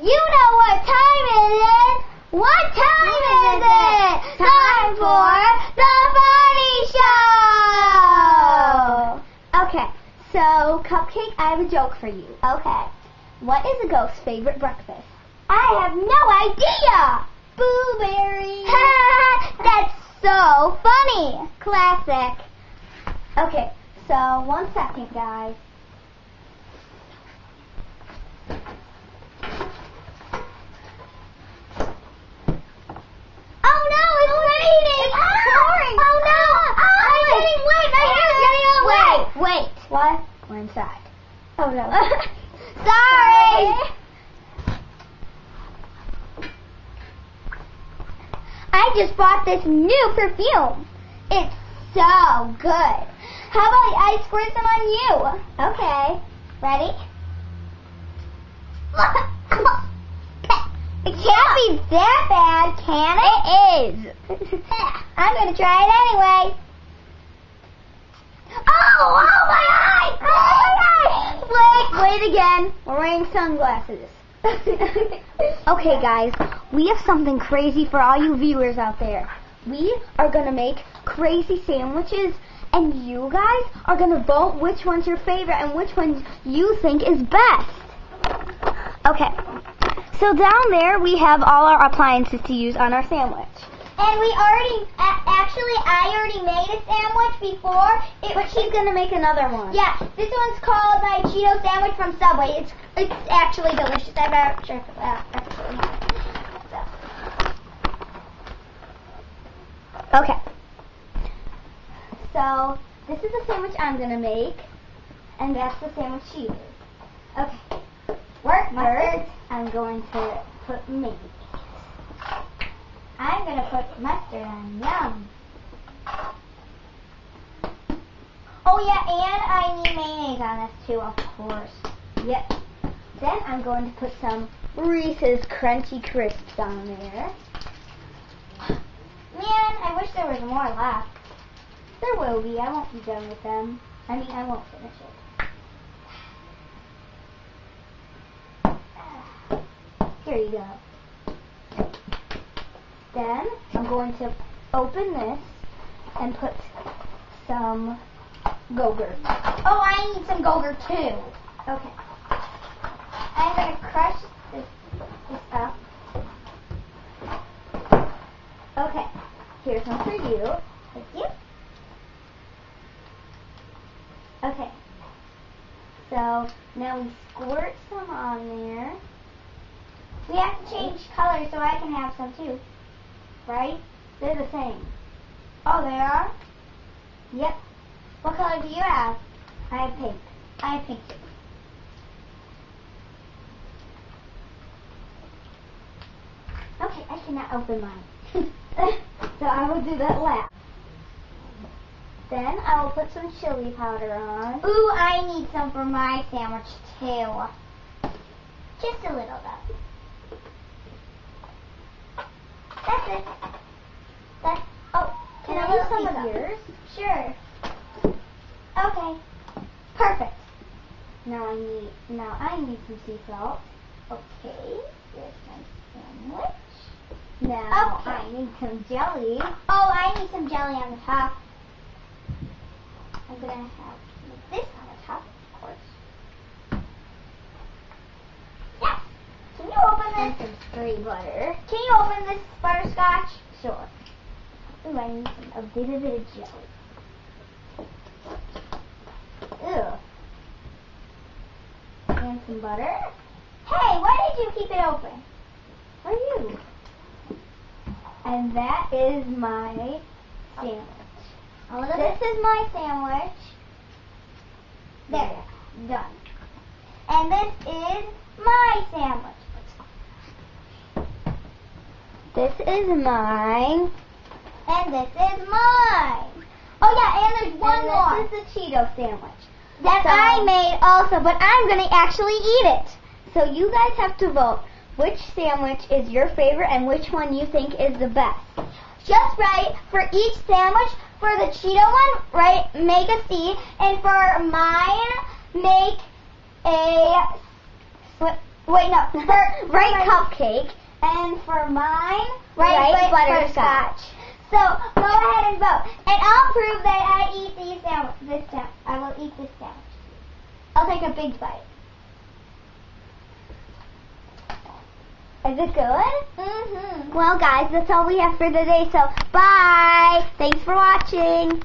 You know what time it is! What time is it? Time for the Funny Show! Okay, so Cupcake, I have a joke for you. Okay. What is a ghost's favorite breakfast? I have no idea! Blueberry! That's so funny! Classic. Okay, so 1 second, guys. Oh no, it's raining! It's pouring! Oh no! I'm getting wet! My hair's getting all wet! Wait. What? We're inside. Oh no. Sorry! I just bought this new perfume. It's so good. How about I squirt some on you? Okay. Ready? It can't be that bad, can it? It is. I'm going to try it anyway. Oh my eye! Oh my eye! Wait again. We're wearing sunglasses. Okay, guys, we have something crazy for all you viewers out there. We are going to make crazy sandwiches, and you guys are going to vote which one's your favorite and which one you think is best. Okay, so down there we have all our appliances to use on our sandwich. And we already, actually, I already made a sandwich before. But she's going to make another one. Yeah, this one's called my Cheeto sandwich from Subway. It's actually delicious. I've actually. Okay. So, this is the sandwich I'm going to make. And that's the sandwich she uses. Okay. First, I'm going to put mayonnaise. I'm going to put mustard on. Yum. Oh yeah, and I need mayonnaise on this too, of course. Yep. Then I'm going to put some Reese's Crunchy Crisps on there. Man, I wish there was more left. There will be. I won't be done with them. I mean, I won't finish it. Here you go. Then I'm going to open this and put some Go-Gurt. Oh, I need some Go-Gurt too. Okay. I'm going to crush this up. Okay. Here's one for you. Thank you. Okay. So now we squirt some on there. We have to change colors so I can have some too. Right? They're the same. Oh, they are? Yep. What color do you have? I have pink. I have pink too. Okay, I cannot open mine. So I will do that last. Then I will put some chili powder on. Ooh, I need some for my sandwich too. Just a little though. That's it. Can I use some of yours? Sure. Okay. Perfect. Now I need some sea salt. Okay. Here's my sandwich. Now I need some jelly. Oh, I need some jelly on the top. I'm gonna have this on the top, of course. Yes. Can you open this? And some stray butter. Can you open this butterscotch? Sure. Ooh, I need a bit of jelly. Ew. And some butter. Hey, why did you keep it open? For you. And that is my sandwich. This is my sandwich. There. Done. And this is my sandwich. This is mine. And this is mine. Oh yeah, and there's one more. This is the Cheeto sandwich. That I made also, but I'm going to actually eat it. So you guys have to vote which sandwich is your favorite and which one you think is the best. Just write for each sandwich. For the Cheeto one, make a C, and for mine, make a Wait, no. Write Cupcake. And for mine, write Butterscotch. So, go ahead and vote. And I'll prove that I eat this sandwich. I will eat this sandwich. I'll take a big bite. Is it good? Mm-hmm. Well, guys, that's all we have for today. So, bye. Thanks for watching.